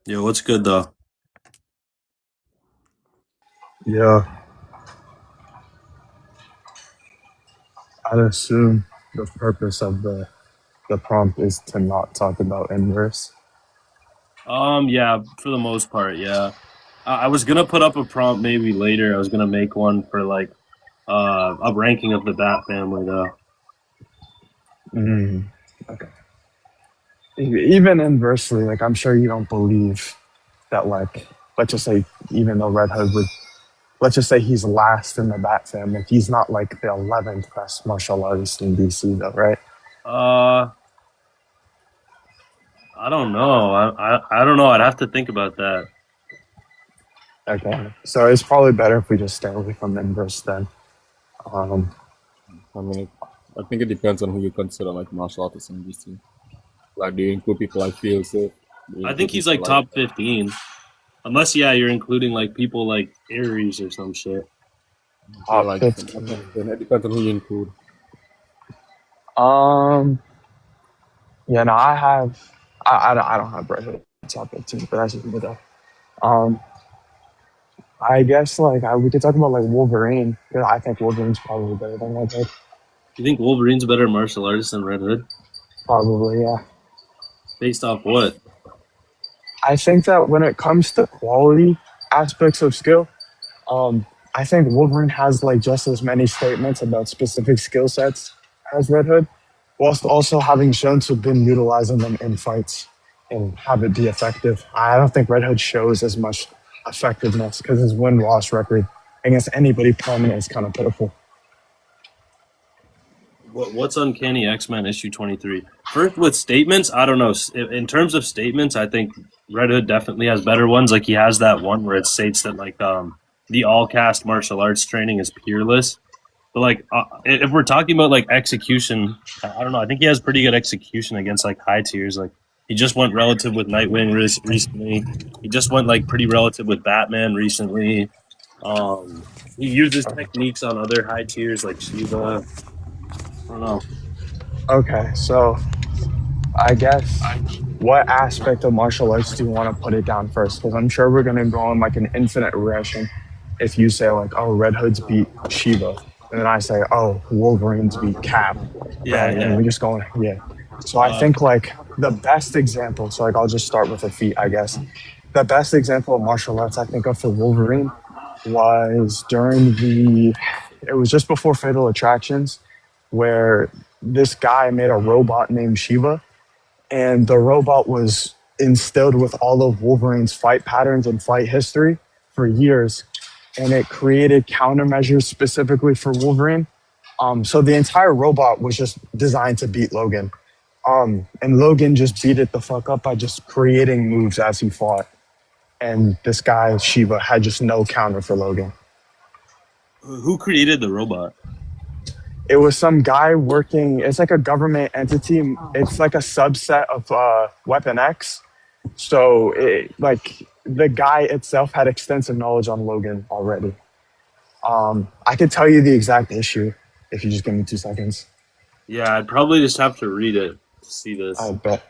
Yo, what's good though? Yeah, I'd assume the purpose of the prompt is to not talk about inverse. Yeah, for the most part, yeah. I was gonna put up a prompt maybe later. I was gonna make one for like a ranking of the Bat family though. Mm, okay. Even inversely, like I'm sure you don't believe that, like, let's just say, even though Red Hood would, let's just say he's last in the Bat family, he's not like the 11th best martial artist in DC, though, right? Uh, I don't know. I don't know. I'd have to think about that. Okay. So it's probably better if we just stay away from inverse then. Um, I mean, I think it depends on who you consider like martial artists in DC. Like, do you include people like Field Safe? Do you I think include he's people like like, top 15, unless yeah, you're including like people like Aries or some shit. yeah, top like, okay, 15. then it depends on who you include. Um, yeah, no, I don't have Red Hood top 15, but that's just me though. Um, I guess we could talk about like Wolverine. Yeah, I think Wolverine's probably better than Red Hood. You think Wolverine's a better martial artist than Red Hood? Probably, yeah. Based off what? I think that when it comes to quality aspects of skill, um, I think Wolverine has like just as many statements about specific skill sets as Red Hood, whilst also having shown to have been utilizing them in fights and have it be effective. I don't think Red Hood shows as much effectiveness because his win loss record against anybody prominent is kind of pitiful. What's Uncanny X-Men issue 23? First, with statements, I don't know. In terms of statements, I think Red Hood definitely has better ones. Like he has that one where it states that like the all cast martial arts training is peerless. But like if we're talking about like execution, I don't know. I think he has pretty good execution against like high tiers. Like he just went relative with Nightwing recently. He just went like pretty relative with Batman recently. He uses techniques on other high tiers like Shiva. I don't know. Okay, so I guess what aspect of martial arts do you want to put it down first? Because I'm sure we're going to go on like an infinite regression if you say like, oh, Red Hood's beat Shiva, and then I say, oh, Wolverine's beat Cap, Yeah, right? And yeah. we just go, yeah. So I Uh, think like the best example, so like I'll just start with a feat, I guess. The best example of martial arts I think of for Wolverine was it was just before Fatal Attractions, where this guy made a robot named Shiva, and the robot was instilled with all of Wolverine's fight patterns and fight history for years, and it created countermeasures specifically for Wolverine. So the entire robot was just designed to beat Logan. And Logan just beat it the fuck up by just creating moves as he fought. And this guy Shiva had just no counter for Logan. who created the robot? It was some guy working. It's like a government entity. It's like a subset of Weapon X. So, like the guy itself had extensive knowledge on Logan already. I could tell you the exact issue if you just give me 2 seconds. Yeah, I'd probably just have to read it to see I this. bet.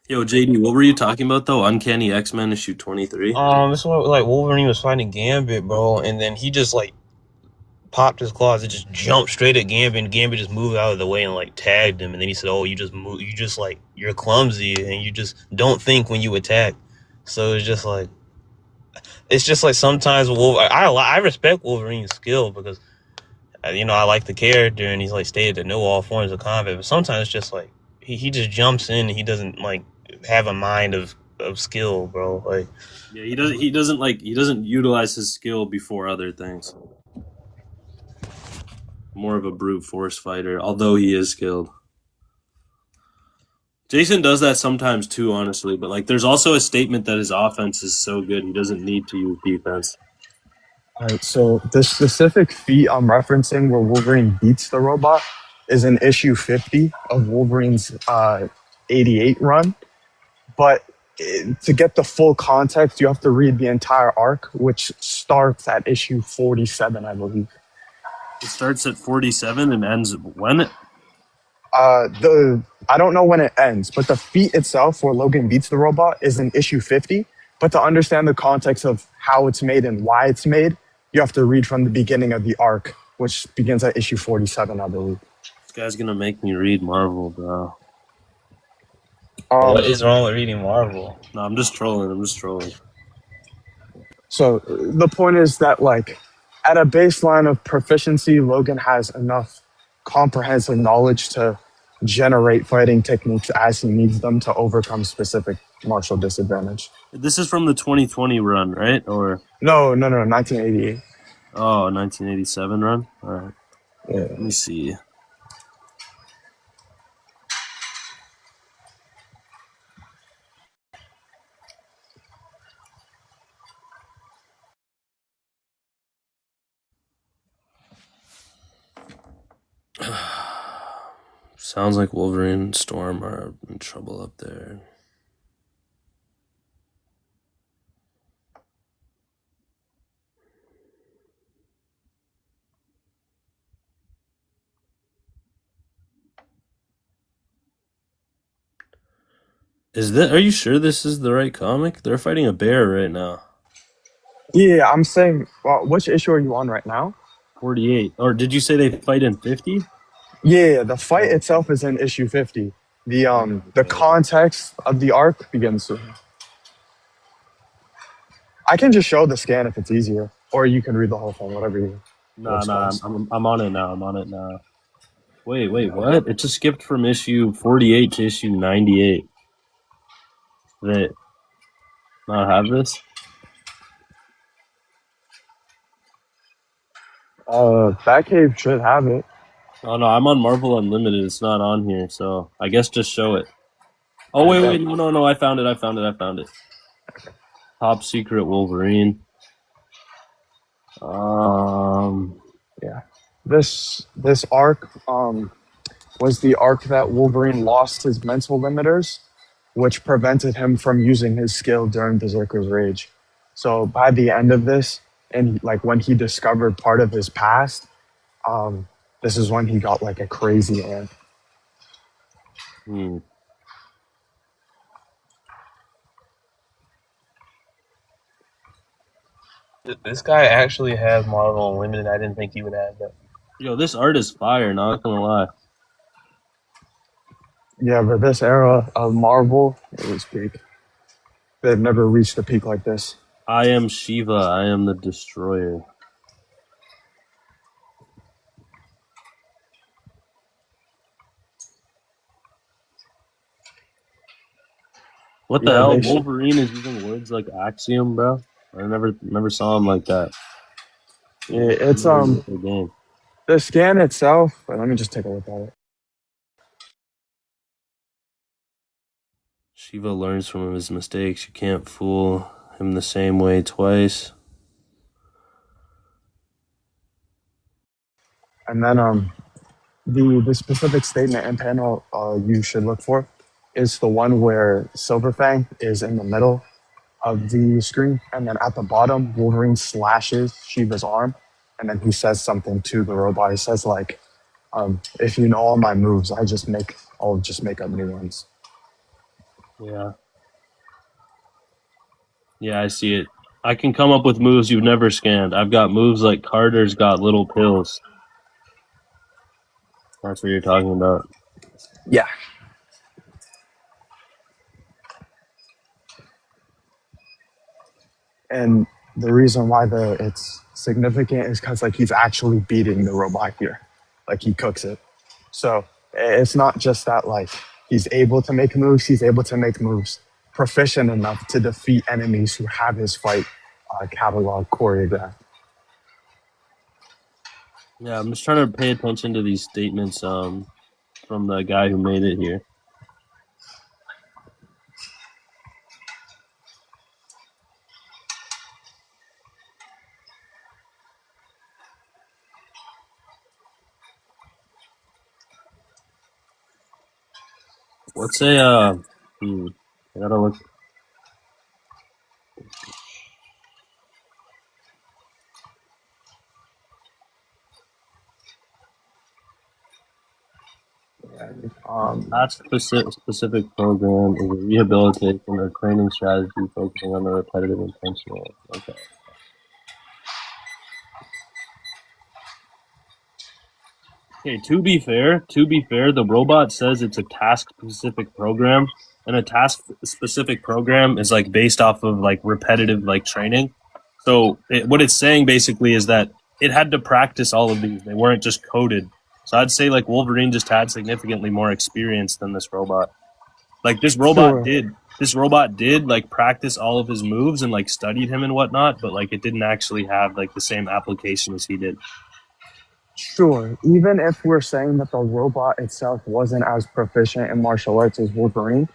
Yo, JD, what were you talking about though? Uncanny X-Men issue 23? It's what like Wolverine was fighting Gambit, bro, and then he just like popped his claws and just jumped straight at Gambit, and Gambit just moved out of the way and like tagged him, and then he said, "Oh, you just move, you just like you're clumsy and you just don't think when you attack." So it's just like sometimes I respect Wolverine's skill because I like the character and he's like stated to know all forms of combat, but sometimes it's just like he just jumps in and he doesn't like have a mind of skill, bro. Like Yeah, he doesn't utilize his skill before other things. More of a brute force fighter, although he is skilled. Jason does that sometimes too, honestly, but like there's also a statement that his offense is so good he doesn't need to use defense. All right. So the specific feat I'm referencing where Wolverine beats the robot is in issue 50 of Wolverine's 88 run. But to get the full context, you have to read the entire arc, which starts at issue 47, I believe. It starts at 47 and ends when? I don't know when it ends, but the feat itself where Logan beats the robot is in issue 50. But to understand the context of how it's made and why it's made, you have to read from the beginning of the arc, which begins at issue 47, I believe. This guy's gonna make me read Marvel, bro. What Um, is wrong with reading Marvel? No, I'm just trolling. I'm just trolling. so the point is that like at a baseline of proficiency, Logan has enough comprehensive knowledge to generate fighting techniques as he needs them to overcome specific martial disadvantage. This is from the 2020 run, right? Or No, 1988. 1987 run. All right. Yeah. Let me see. Sounds like Wolverine and Storm are in trouble up there. Are you sure this is the right comic? They're fighting a bear right now. Yeah, I'm saying, well, which issue are you on right now? 48. Or did you say they fight in 50? Yeah, the fight itself is in issue 50. The context of the arc begins soon. I can just show the scan if it's easier, or you can read the whole thing, whatever you. Nah, I'm on it now. I'm on it now. Wait, what? It just skipped from issue 48 to issue 98. They not have this? Batcave should have it. Oh no, I'm on Marvel Unlimited. It's not on here, so I guess just show it. Oh wait, no, I found it. Top Secret Wolverine. Yeah, this arc was the arc that Wolverine lost his mental limiters, which prevented him from using his skill during Berserker's Rage. So by the end of this, and like when he discovered part of his past, this is when he got like a crazy amp. Hmm. This guy actually has Marvel Unlimited. I didn't think he would have that. Yo, this art is fire, not gonna lie. Yeah, but this era of Marvel, it was peak. They've never reached a peak like this. I am Shiva, I am the destroyer. What the Yeah, hell? they Wolverine is using words like axiom, bro. I never saw him like that. yeah, it's The game. the scan itself. But let me just take a look at it. Shiva learns from his mistakes. You can't fool him the same way twice. And then the specific statement and panel you should look for is the one where Silverfang is in the middle of the screen, and then at the bottom, Wolverine slashes Shiva's arm, and then he says something to the robot. He says like, "If you know all my moves, I'll just make up new ones." Yeah. Yeah, I see it. I can come up with moves you've never scanned. I've got moves like Carter's got little pills. That's what you're talking about. Yeah. And the reason why it's significant is because like he's actually beating the robot here, like he cooks it. So it's not just that like he's able to make moves; he's able to make moves proficient enough to defeat enemies who have his fight catalog choreographed. Yeah, I'm just trying to pay attention to these statements from the guy who made it here. Let's say I gotta look. Task specific program is a rehabilitation or training strategy focusing on the repetitive intentional. Okay. Okay, to be fair, the robot says it's a task specific program, and a task specific program is like based off of like repetitive like training. So what it's saying basically is that it had to practice all of these. They weren't just coded. So I'd say like Wolverine just had significantly more experience than this robot. Like Sure. this robot did like practice all of his moves and like studied him and whatnot, but like it didn't actually have like the same application as he did. Sure. Even if we're saying that the robot itself wasn't as proficient in martial arts as Wolverine,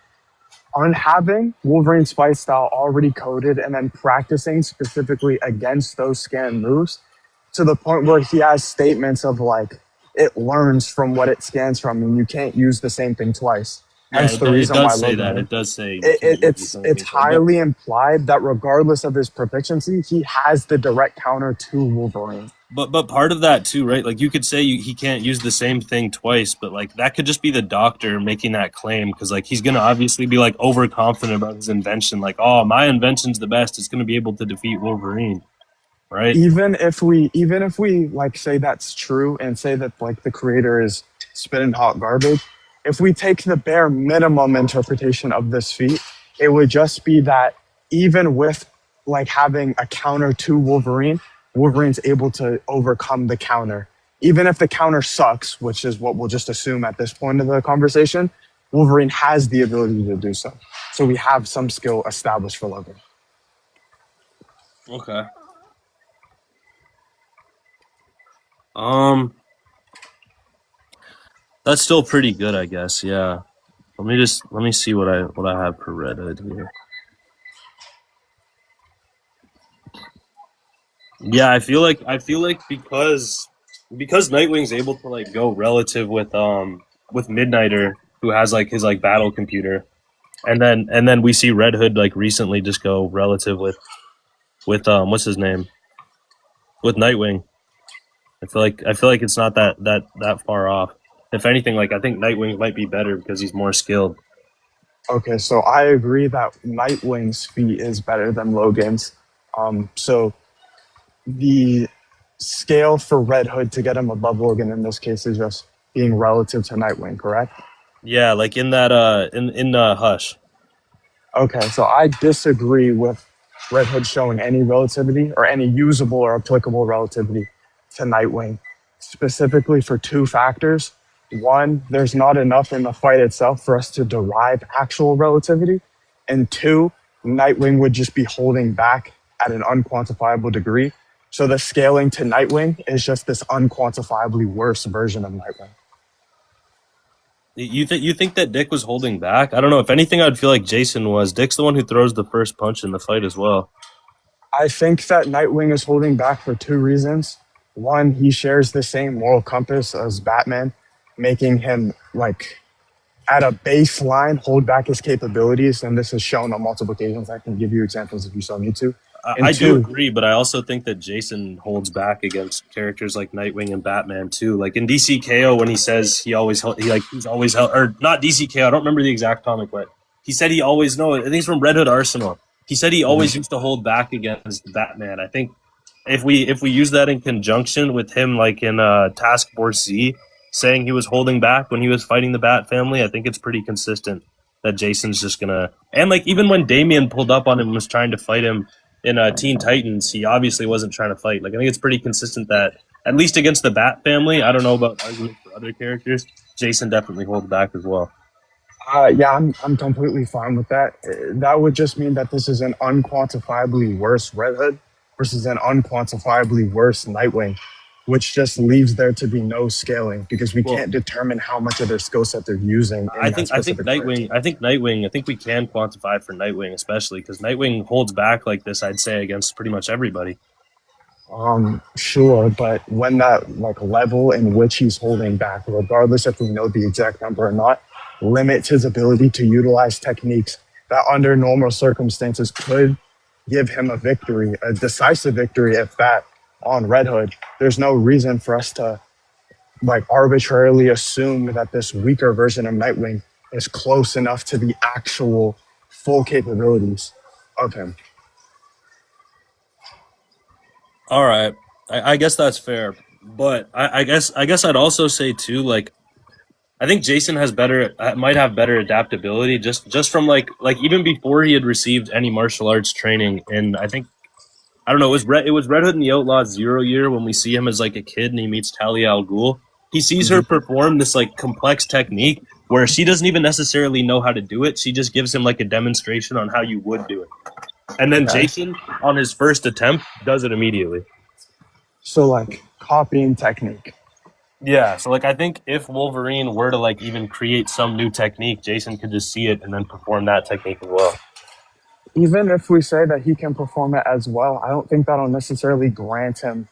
on having Wolverine's fight style already coded and then practicing specifically against those scanned moves to the point where he has statements of like, it learns from what it scans from and you can't use the same thing twice. Yeah, Hence the it reason why does say that. Logan, It does say it's highly implied that regardless of his proficiency, he has the direct counter to Wolverine. But part of that too, right? Like you could say he can't use the same thing twice, but like that could just be the doctor making that claim because like he's gonna obviously be like overconfident about his invention, like oh my invention's the best, it's gonna be able to defeat Wolverine, right? Even if we like say that's true and say that like the creator is spitting hot garbage, if we take the bare minimum interpretation of this feat, it would just be that even with like having a counter to Wolverine, Wolverine's able to overcome the counter. Even if the counter sucks, which is what we'll just assume at this point of the conversation, Wolverine has the ability to do so. So we have some skill established for Logan. Okay. That's still pretty good, I guess. Yeah. Let me see what I have for Red Hood here. Yeah, I feel like because Nightwing's able to like go relative with Midnighter, who has like his like battle computer, and then we see Red Hood like recently just go relative with what's his name, with Nightwing. I feel like it's not that far off. If anything, like I think Nightwing might be better because he's more skilled. Okay, so I agree that Nightwing's feat is better than Logan's. So the scale for Red Hood to get him above Logan in this case is just being relative to Nightwing, correct? Yeah, like in that in Hush. Okay, so I disagree with Red Hood showing any relativity or any usable or applicable relativity to Nightwing, specifically for two factors. One, there's not enough in the fight itself for us to derive actual relativity. And two, Nightwing would just be holding back at an unquantifiable degree. So the scaling to Nightwing is just this unquantifiably worse version of Nightwing. You think that Dick was holding back? I don't know. If anything, I'd feel like Jason was. Dick's the one who throws the first punch in the fight as well. I think that Nightwing is holding back for two reasons. One, he shares the same moral compass as Batman, making him, like, at a baseline, hold back his capabilities. And this is shown on multiple occasions. I can give you examples if you so need to. I do agree, but I also think that Jason holds back against characters like Nightwing and Batman too. Like in DCKO, when he says he's always held, or not DCKO. I don't remember the exact comic, but he said he always I think it's from Red Hood Arsenal. He said he always used to hold back against Batman. I think if we use that in conjunction with him, like in Task Force Z, saying he was holding back when he was fighting the Bat family, I think it's pretty consistent that Jason's just gonna. And like even when Damian pulled up on him and was trying to fight him in Teen Titans, he obviously wasn't trying to fight. Like I think it's pretty consistent that at least against the Bat family, I don't know about arguments for other characters, Jason definitely holds back as well. Yeah, I'm completely fine with that. That would just mean that this is an unquantifiably worse Red Hood versus an unquantifiably worse Nightwing, which just leaves there to be no scaling because we can't determine how much of their skill set they're using. I think we can quantify for Nightwing, especially because Nightwing holds back like this, I'd say, against pretty much everybody. Sure, but when that like level in which he's holding back, regardless if we know the exact number or not, limits his ability to utilize techniques that under normal circumstances could give him a victory, a decisive victory, if that, on Red Hood. There's no reason for us to like arbitrarily assume that this weaker version of Nightwing is close enough to the actual full capabilities of him. All right, I guess that's fair, but I guess I'd also say too, like I think Jason has better might have better adaptability just from like even before he had received any martial arts training, and I think I don't know. It was Red Hood and the Outlaws 0 year when we see him as like a kid and he meets Talia al Ghul. He sees her perform this like complex technique where she doesn't even necessarily know how to do it. She just gives him like a demonstration on how you would do it. And then Okay. Jason, on his first attempt, does it immediately. So like copying technique. Yeah, so like I think if Wolverine were to like even create some new technique, Jason could just see it and then perform that technique as well. Even if we say that he can perform it as well, I don't think that'll necessarily grant him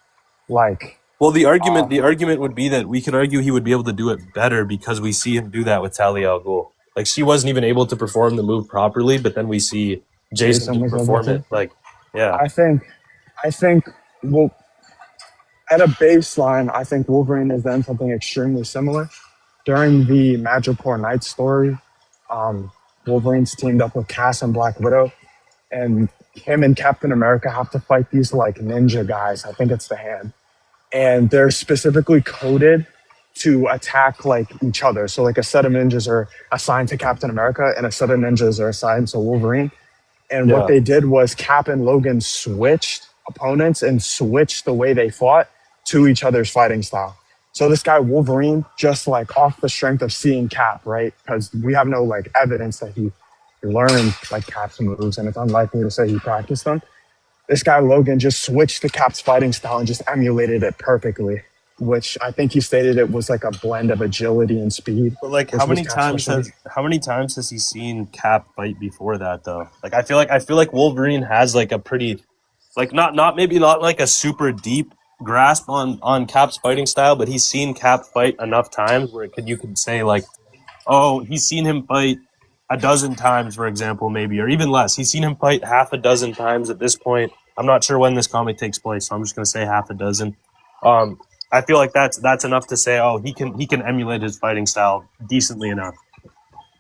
like Well, the argument would be that we could argue he would be able to do it better because we see him do that with Talia al Ghul. Like she wasn't even able to perform the move properly, but then we see Jason Jason just was able perform to. it. Like, yeah, I think well, at a baseline, I think Wolverine has done something extremely similar. During the Madripoor Night story, Wolverine's teamed up with Cass and Black Widow, and him and Captain America have to fight these like ninja guys. I think it's the Hand, and they're specifically coded to attack like each other. So like a set of ninjas are assigned to Captain America, and a set of ninjas are assigned to Wolverine. And what yeah. they did was Cap and Logan switched opponents and switched the way they fought to each other's fighting style. So this guy Wolverine, just like off the strength of seeing Cap, right? Because we have no like evidence that he learned like Cap's moves, and it's unlikely to say he practiced them. This guy Logan just switched to Cap's fighting style and just emulated it perfectly, which I think he stated it was like a blend of agility and speed. But like, which was Cap's specialty. how many times has he seen Cap fight before that though? Like, I feel like Wolverine has like a pretty, like not maybe not like a super deep grasp on Cap's fighting style, but he's seen Cap fight enough times where you could say like, oh, he's seen him fight a dozen times, for example, maybe, or even less. He's seen him fight half a dozen times at this point. I'm not sure when this comic takes place, so I'm just gonna say half a dozen. I feel like that's enough to say, oh, he can emulate his fighting style decently enough.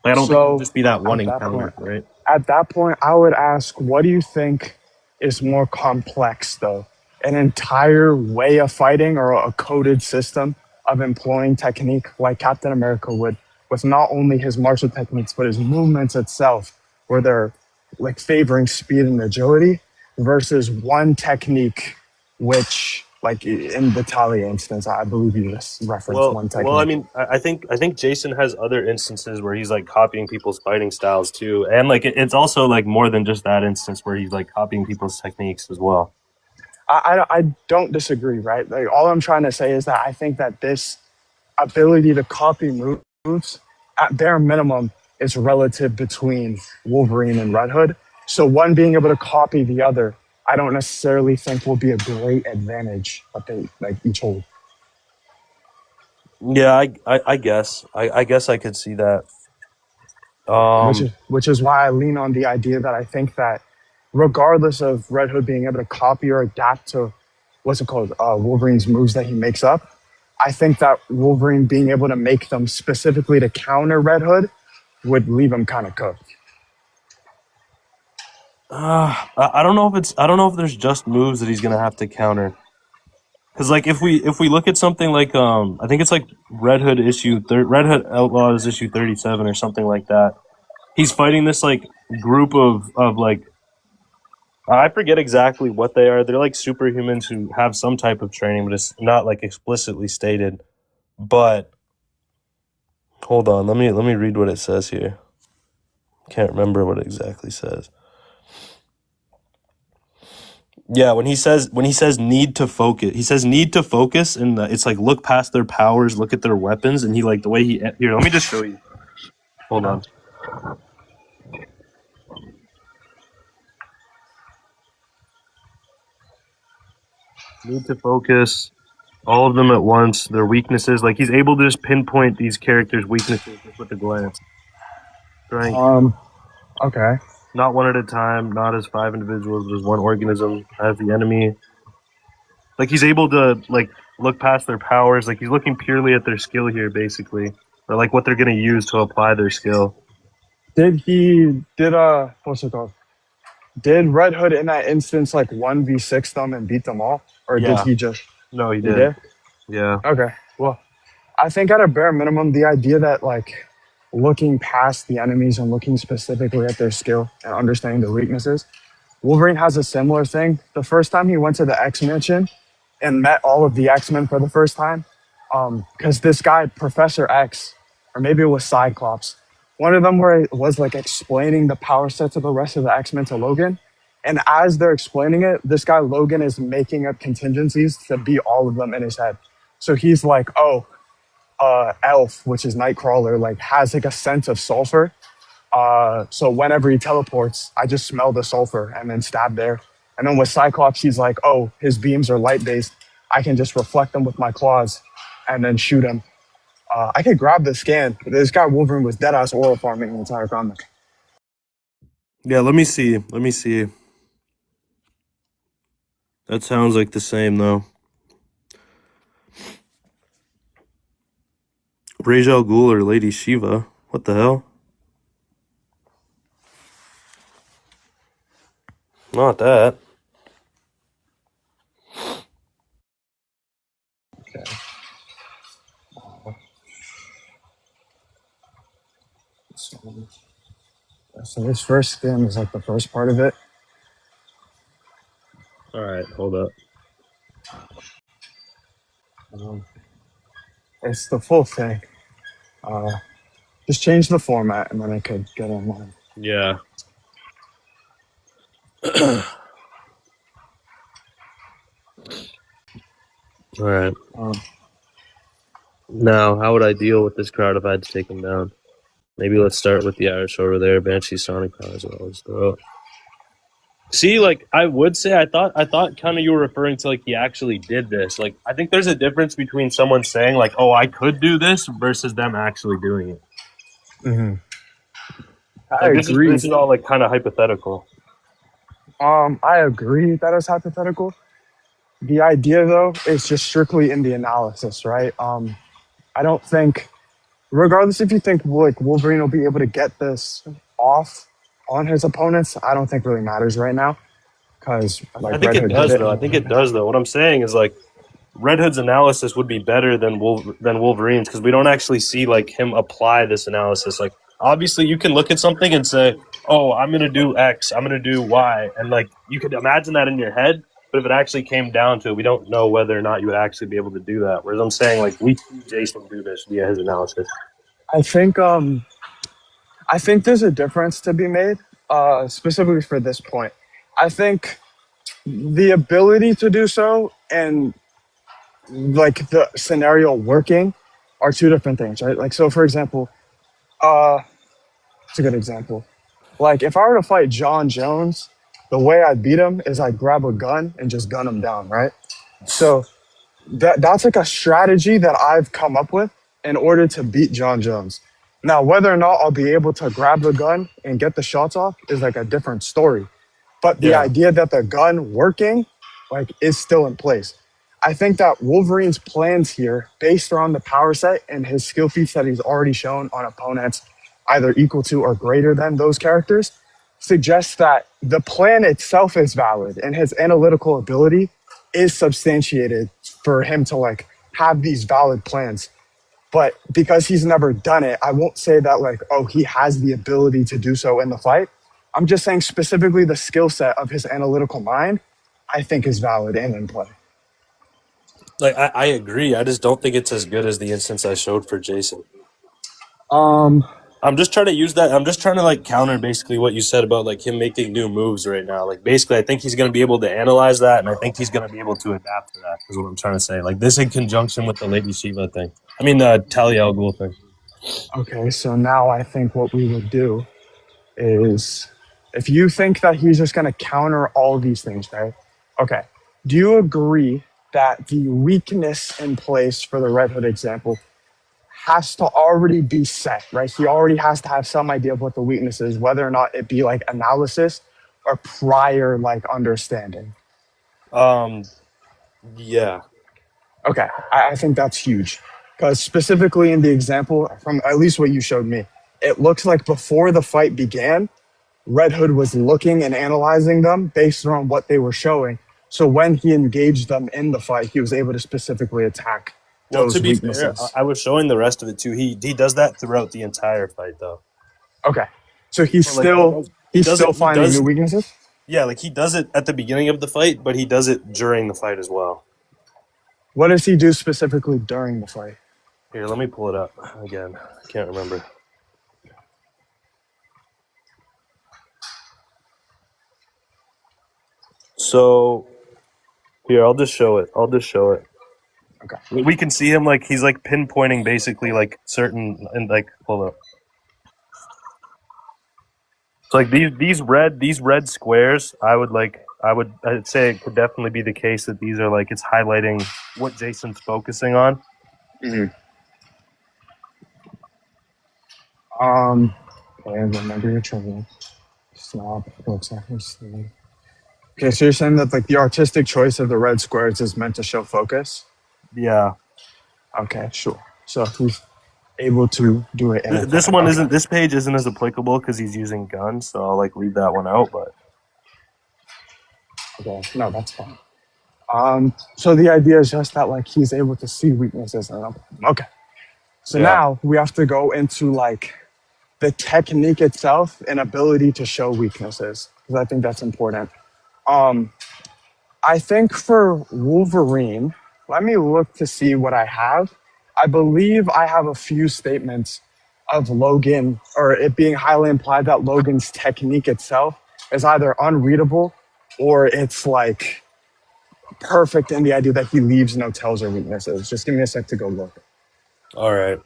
Like, I don't think it'll just be that one encounter, right? At that point, I would ask, what do you think is more complex, though? An entire way of fighting or a coded system of employing technique like Captain America would, with not only his martial techniques, but his movements itself, where they're like favoring speed and agility, versus one technique, which, like in the Talia instance, I believe you just referenced one technique. Well, I mean, I think Jason has other instances where he's like copying people's fighting styles too, and like it's also like more than just that instance where he's like copying people's techniques as well. I don't disagree, right? Like all I'm trying to say is that I think that this ability to copy moves, at bare minimum, is relative between Wolverine and Red Hood. So one being able to copy the other, I don't necessarily think will be a great advantage that they like each hold. Yeah, I guess I could see that. Which is why I lean on the idea that I think that regardless of Red Hood being able to copy or adapt to Wolverine's moves that he makes up, I think that Wolverine being able to make them specifically to counter Red Hood would leave him kind of cooked. I don't know if there's just moves that he's gonna have to counter. Because like if we look at something like I think it's like Red Hood Outlaws issue 37 or something like that. He's fighting this like group of like I forget exactly what they are. They're like superhumans who have some type of training, but it's not like explicitly stated. But hold on, let me read what it says here. Can't remember what it exactly says. Yeah, when he says need to focus, he says need to focus, and it's like look past their powers, look at their weapons, and he like the way he here. Let me just show you. Hold on. Need to focus all of them at once. Their weaknesses, like he's able to just pinpoint these characters' weaknesses just with a glance. Strength. Okay. Not one at a time, not as 5 individuals, but as one organism as the enemy. Like he's able to like look past their powers. Like he's looking purely at their skill here, basically, or like what they're gonna use to apply their skill. What's it called? Did Red Hood in that instance like 1v6 them and beat them all? Or did Yeah. he just No, he he did. did? Yeah. Okay. Well, I think at a bare minimum, the idea that like looking past the enemies and looking specifically at their skill and understanding their weaknesses, Wolverine has a similar thing. The first time he went to the X Mansion and met all of the X-Men for the first time, because this guy, Professor X, or maybe it was Cyclops, one of them was like explaining the power sets of the rest of the X-Men to Logan. And as they're explaining it, this guy Logan is making up contingencies to beat all of them in his head. So he's like, oh, Elf, which is Nightcrawler, like has like a scent of sulfur. So whenever he teleports, I just smell the sulfur and then stab there. And then with Cyclops, he's like, oh, his beams are light based. I can just reflect them with my claws and then shoot him. I could grab the scan. This guy Wolverine was dead ass oil farming the entire comic. Yeah. Let me see. Let me see. That sounds like the same though. Ra's al Ghul or Lady Shiva. What the hell? Not that. Okay. So this first scan is like the first part of it. All right. Hold up. It's the full thing. Just change the format and then I could get online. Yeah. All right. Now, how would I deal with this crowd if I had to take him down? Maybe let's start with the Irish over there. Banshee Sonic Power as well. Let's throw it. See, like I would say, I thought kind of you were referring to like he actually did this. Like I think there's a difference between someone saying like, "Oh, I could do this," versus them actually doing it. Mm-hmm. I Like, agree. This is all like kind of hypothetical. I agree that it's hypothetical. The idea, though, is just strictly in the analysis, right? I don't think, regardless if you think like Wolverine will be able to get this off on his opponents, I don't think really matters right now because like I think Red it Hood does did it. though. I think it does though. What I'm saying is like Red Hood's analysis would be better than Wolverine's because we don't actually see like him apply this analysis. Like obviously you can look at something and say, "Oh, I'm gonna do X, I'm gonna do Y," and like you could imagine that in your head. But if it actually came down to it, we don't know whether or not you would actually be able to do that. Whereas I'm saying like we see Jason do this via his analysis. I think there's a difference to be made, specifically for this point. I think the ability to do so and like the scenario working are two different things, right? Like so, for example, it's a good example. Like if I were to fight John Jones, the way I beat him is I grab a gun and just gun him down, right? So that's like a strategy that I've come up with in order to beat John Jones. Now, whether or not I'll be able to grab the gun and get the shots off is like a different story. But the Yeah. idea that the gun working like is still in place. I think that Wolverine's plans here, based around the power set and his skill feats that he's already shown on opponents either equal to or greater than those characters, suggests that the plan itself is valid and his analytical ability is substantiated for him to like have these valid plans. But because he's never done it, I won't say that like, oh, he has the ability to do so in the fight. I'm just saying specifically the skill set of his analytical mind, I think is valid and in play. Like I agree. I just don't think it's as good as the instance I showed for Jason. Um, I'm just trying to use that. I'm just trying to like counter basically what you said about like him making new moves right now. Like basically, I think he's going to be able to analyze that, and I think he's going to be able to adapt to that. Is what I'm trying to say. Like this in conjunction with the Lady Shiva thing. I mean the Talia al Ghul thing. okay, so now I think what we would do is if you think that he's just going to counter all these things, right? Okay. Do you agree that the weakness in place for the Red Hood example has to already be set, right? He already has to have some idea of what the weakness is, whether or not it be like analysis or prior like understanding. Yeah. Okay, I think that's huge. Because specifically in the example, from at least what you showed me, it looks like before the fight began, Red Hood was looking and analyzing them based on what they were showing. So when he engaged them in the fight, he was able to specifically attack Well, to those be fair, weaknesses. I was showing the rest of it too. He does that throughout the entire fight, though. Okay, so he's Or, like, still he he's does still it. He finding does. new weaknesses. Yeah, like he does it at the beginning of the fight, but he does it during the fight as well. What does he do specifically during the fight? Here, let me pull it up again. I can't remember. So here, I'll just show it. Okay. We can see him like he's like pinpointing basically like certain and like hold up. So like these red squares, I'd say it could definitely be the case that these are like it's highlighting what Jason's focusing on. And remember your training. Stop. Okay, so you're saying that like the artistic choice of the red squares is meant to show focus? Yeah. Okay, sure. So he's able to do it in a This time. one Okay. isn't. This page isn't as applicable because he's using guns, so I'll like leave that one out. But Okay, no, that's fine. So the idea is just that like he's able to see weaknesses in them. Okay. So Yeah. now we have to go into like the technique itself and ability to show weaknesses because I think that's important. I think for Wolverine, let me look to see what I have. I believe I have a few statements of Logan, or it being highly implied that Logan's technique itself is either unreadable or it's like perfect in the idea that he leaves no tells or weaknesses. Just give me a sec to go look. all right.